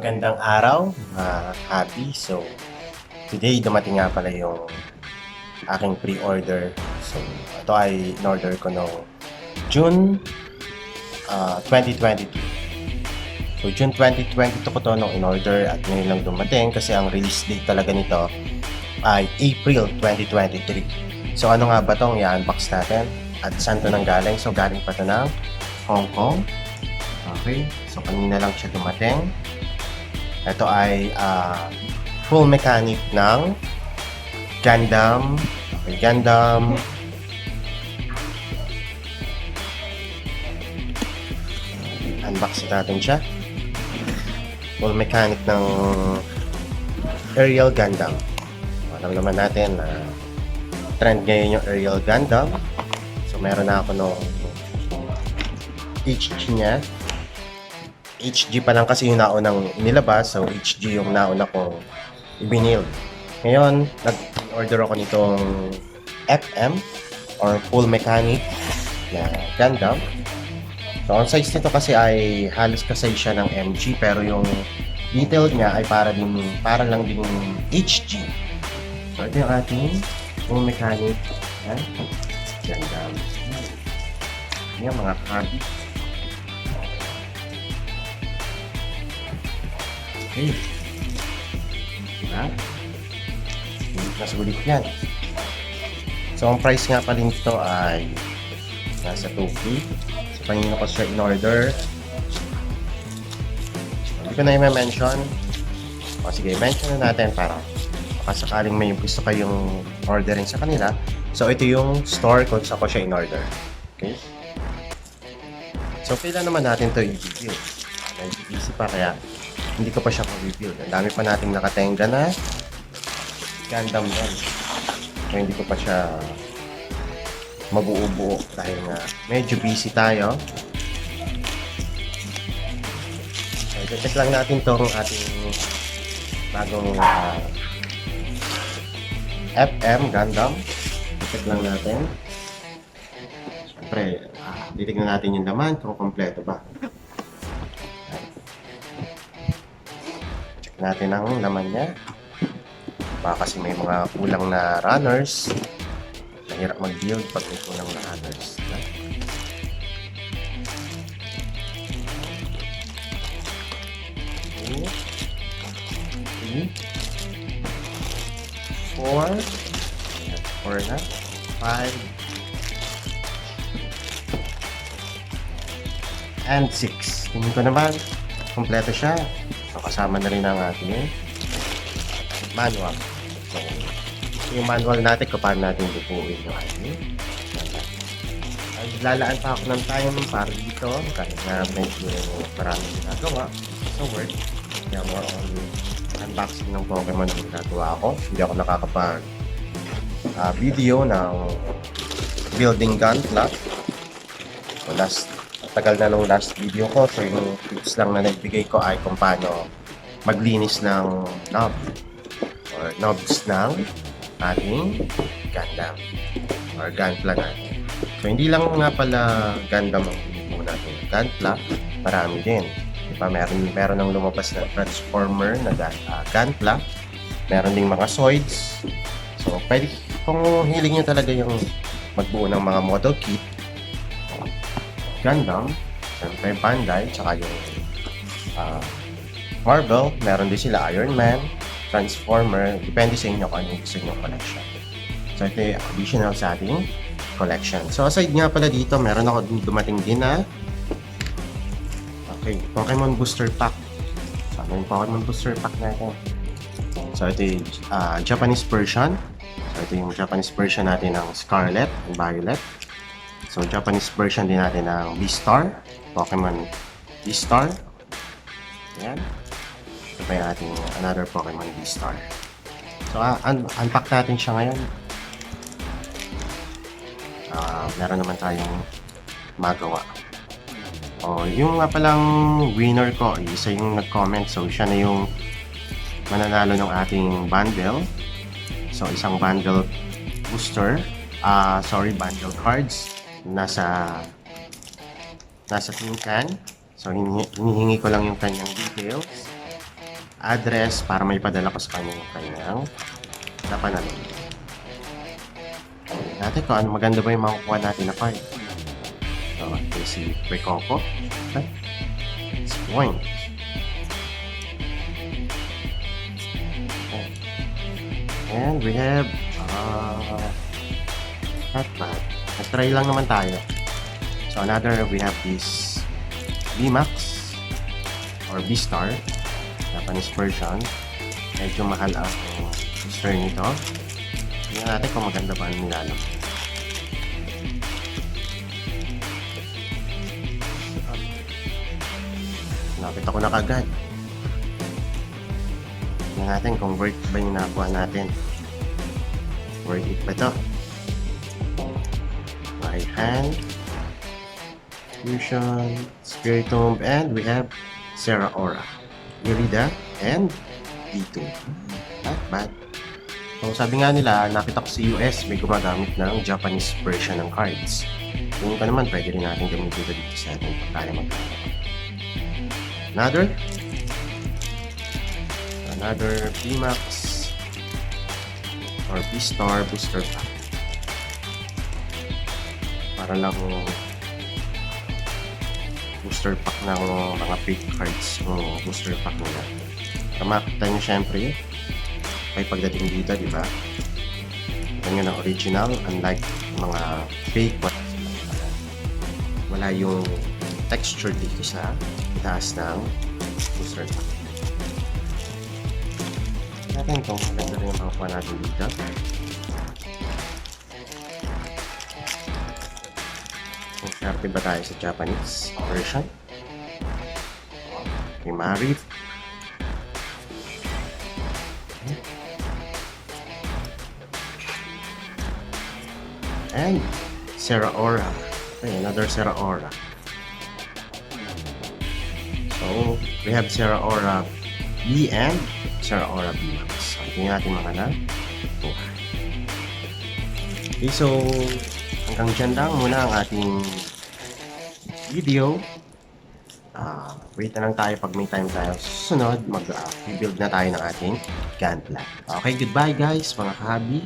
Magandang araw, happy. So, today dumating nga pala yung aking pre-order. So, ito ay in-order ko noong June 2022. So, June 2022 ko to nung in-order at ngayon lang dumating kasi ang release date talaga nito ay April 2023. So, ano nga ba itong i-unbox natin? At saan to nang galing? So, galing pa to ng Hong Kong. Okay, so kanina lang siya dumating. Ito ay full mechanic ng Gundam. Okay, Gundam. Unbox natin siya. Full mechanic ng Aerial Gundam. Alam naman natin na trend ngayon yung Aerial Gundam. So meron na ako nung HG niya. HG pa lang kasi yung naunang nilabas, so HG yung nauna kong ibinild. Ngayon, nag-order ako nitong FM or full mechanic na Gundam. So, ang size nito kasi ay halos kasay siya ng MG pero yung detail niya ay para lang din HG. So, ito yung ating full mechanic na Gundam. Yan mga card. Okay. Diba? Nasulit yan. So, ang price nga pa rin nito ay nasa 2K. So, kanina ko siya in-order. Hindi ko na i-mention. O, sige, mention na natin para sakaling may gusto kayong orderin sa kanila. So, ito yung store kung saan ko siya in-order. Okay? So, kailan naman natin ito i-review? Medyo busy pa kaya hindi ko pa siya ma-review. Ang dami pa nating nakatenga na Gundam doon. So, hindi ko pa siya mabuo-buo dahil nga medyo busy tayo. So, check lang natin itong ating bagong FM Gundam. Check lang natin. Siyempre, titignan natin yung laman kung kompleto ba. Natin ang laman niya. Baka kasi may mga kulang na runners. Mahirap mag-build pag may kulang na runners. 4 na 5 and 6. Tingin ko naman kompleto siya. So, kasama na rin ang ating manual. So, yung manual natin kung paano natin bubuin yung ating lalaan pa ako ng time para dito kahit na medyo maraming ginagawa sa work. Kaya more on unboxing ng Pokemon yung ginagawa ako. Hindi ako nakakapag video ng building Gunpla. So, tagal na nung last video ko, so yung tips lang na nagbigay ko ay kung paano maglinis ng knob or knobs ng ating Gundam or Gunpla natin. So hindi lang nga pala Gundam ang pinupo natin. Gunpla, marami din. Diba? Meron ng lumabas na Transformer na Gunpla. Meron ding mga Zoids. So pwede, kung hiling nyo talaga yung magbuo ng mga model kit, Gundam, siyempre Bandai, tsaka yung Marvel, meron din sila Iron Man, Transformer, depende sa inyo kung ano yung gusto nyo collection. So ito yung additional sa ating collection. So aside nga pala dito, meron ako dumating din na Pokemon Booster Pack. So ano yung Pokemon Booster Pack natin? So ito yung Japanese version. So ito yung Japanese version natin ng Scarlet and Violet. So, Japanese version din natin ng V-Star, Pokemon V-Star. Ayan. Ito pa yung ating another Pokemon V-Star. So, unpack natin siya ngayon. Meron naman tayong magawa. Yung nga palang winner ko, isa yung nag-comment. So, siya na yung mananalo ng ating bundle. So, isang bundle booster. Bundle cards. Nasa tin can. So, hinihingi ko lang yung kanyang details. address para may padala ko sa kanya yung kanyang napanalig. Natin kung ano maganda ba yung makukuha natin na card. So, ito si Recoco. Okay. It's point. Okay. And we have Hatman. Nag-try lang naman tayo. So another, we have this B-Max or B-Star. Japanese version. Medyo mahal ang booster nito. Tingnan natin kung maganda ba ang nilalam. Lapit ako na kagad. Tingnan natin kung worth ba yung nakuha natin. Worth it ba ito? Right hand, Fusion, Spiritomb, and we have Serra Aura, Irida, and D2. Not bad. So sabi nga nila, nakita ko sa US may gumagamit ng Japanese version ng cards. Tingin ko naman pwede rin natin gamitin ito dito sa ating pagkaya magkakaroon. Another B-Max or B-Star booster pack. Para lang booster pack ng mga fake cards yung booster pack nila. Para makita nyo syempre may pagdating dito, di ba? Ganyan ang original, unlike mga fake ones. Wala yung texture dito sa itaas ng booster pack. Natin kung maganda rin yung makakuha natin dito. Kung swerte ba tayo sa Japanese version. Okay, Marif. And Serra Aura. Okay, another Serra Aura. So, we have Serra Aura B and Serra Aura B Max. So, ito yung ating mga nakuha. Okay, so hanggang dyan lang muna ang ating video. Wait na lang tayo pag may time tayo. Susunod, mag-build na tayo ng ating gun plan. Okay, goodbye guys, mga kahabi.